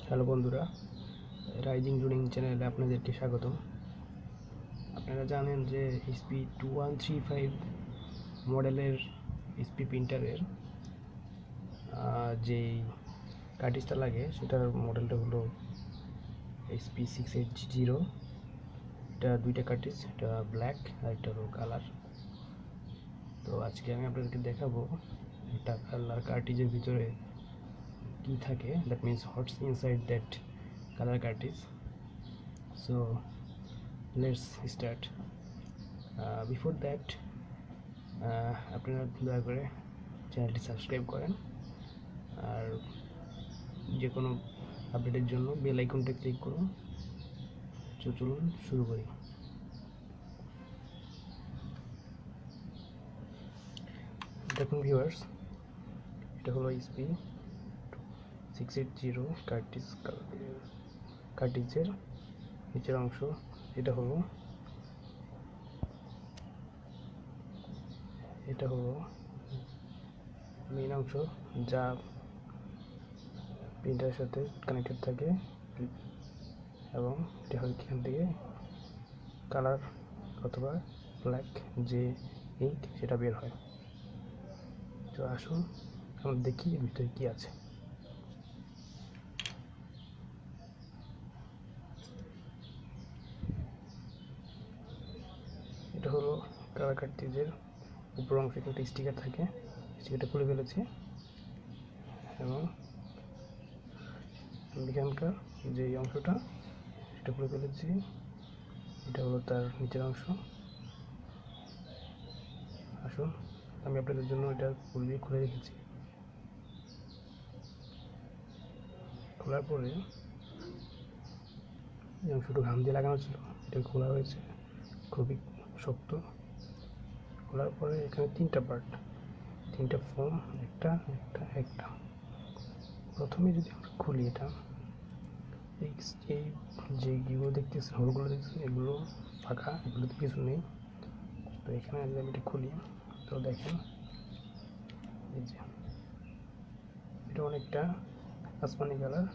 Hello বন্ধুরা, rising জুনিং চ্যানেলে আপনাদেরকে স্বাগতম। আপনারা জানেন যে এইচপি 2135 মডেলের এইচপি প্রিন্টারের যেই কার্ট্রিজটা লাগে সেটার মডেলটা হলো এইচপি 680। এটা দুইটা কার্ট্রিজ, এটা ব্ল্যাক আর একটা হলো কালার। তো আজকে আমি আপনাদেরকে দেখাবো এটা কালার কার্ট্রিজের ভিতরে কি থাকে, that means what's inside that color cartridge. So let's start. Before that আপনারা দয়া করে চ্যানেলটি সাবস্ক্রাইব করেন আর যে কোনো আপডেটের জন্য বেল আইকনটা ক্লিক করুন। চলুন শুরু করি। দেখুন ভিউয়ার্স, এটা হলো এইচপি 680 কার্ট্রিজের নিচের অংশ। এটা হলো মেইন অংশ যা প্রিন্টারের সাথে কানেক্টেড থাকে, এবং এটা হয় এখান থেকে কালার অথবা ব্ল্যাক যে ইঙ্ক সেটা বের হয়। তো আসুন আমরা দেখি এর ভিতরে কি আছে। এটা হলো কালার কার্ট্রিজের উপর অংশে একটা স্টিকার থাকে, স্টিকারটা খুলে ফেলেছি, এবং এখানকার যে অংশটা সেটা খুলে ফেলেছি। এটা হলো তার নিচের অংশ। আসুন আমি আপনাদের জন্য এটা পূর্বেই খুলে রেখেছি। খোলার পরে এই অংশটা ঘাম দিয়ে লাগানো ছিল, এটা খোলা হয়েছে, খুবই শক্ত। খোলার পরে এখানে তিনটা ফোম, একটা প্রথমে যদি আমরা খুলি, এটা এই যেগুলো দেখতেছেন, হোলগুলো দেখতেছেন, এগুলো ফাঁকা, এগুলোতে কিছু নেই। তো এখানে যদি আমি এটা খুলি, তো দেখেন এই যে এটা অনেকটা আসমানি কালার।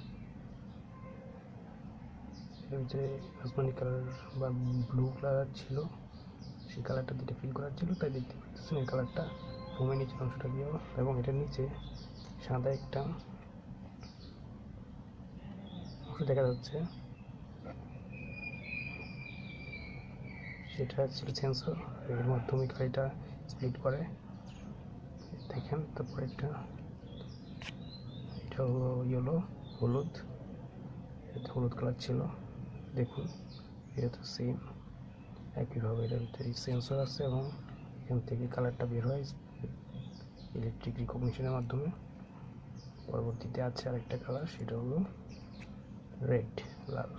এর ভিতরে আসমানি কালার বা ব্লু কালার ছিল, সেই কালারটা যেটা ফিল করার ছিল, তাই দেখতে পাচ্ছেন এই কালারটা ফোমের নিচের অংশটা দিয়েও, এবং এটার নিচে সাদা একটা অংশ দেখা যাচ্ছে, সেটা ছিল সেন্সর। এর মাধ্যমে এটা স্প্লিট করে, দেখেন। তারপরে এটা হলো হলুদ কালার ছিল, দেখুন। এটা তো সেম একইভাবে এটার ভিতরে সেন্সর আছে, এবং এখান থেকে কালারটা বের হয় ইলেকট্রিক রিকগনিশনের মাধ্যমে। পরবর্তীতে আছে আরেকটা কালার, সেটা হলো রেড, লাল।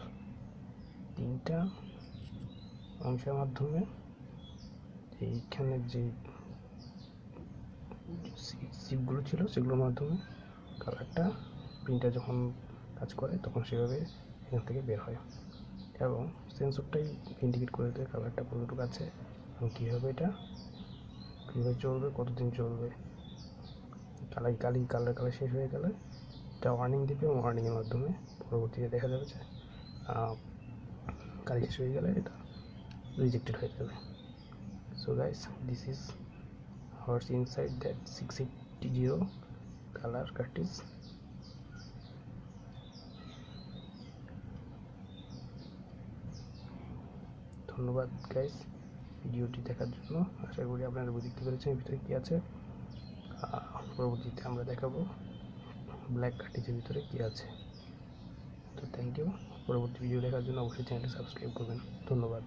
তিনটা অংশের মাধ্যমে এইখানে যে চিপগুলো ছিল সেগুলোর মাধ্যমে কালারটা প্রিন্টার যখন কাজ করে তখন সেভাবে এখান থেকে বের হয়, এবং সেন্সরটাই ইন্ডিকেট করে দেয় কালারটা কতটুকু আছে এবং কীভাবে এটা চলবে, কতদিন চলবে। কালার শেষ হয়ে গেলে এটা ওয়ার্নিং দেবে, এবং ওয়ার্নিংয়ের মাধ্যমে পরবর্তীতে দেখা যাবে যে কালি শেষ হয়ে গেলে এটা রিজেক্টেড হয়ে যাবে। So guys, this is what's inside that 680 color cartridge. ধন্যবাদ গাইস ভিডিওটি দেখার জন্য। আশা করি আপনারা বুঝতে পেরেছেন এর ভিতরে কী আছে। পরবর্তীতে আমরা দেখাবো ব্ল্যাক কার্ট্রিজের ভিতরে কী আছে। তো থ্যাংক ইউ। পরবর্তী ভিডিও দেখার জন্য অবশ্যই চ্যানেলটি সাবস্ক্রাইব করবেন। ধন্যবাদ।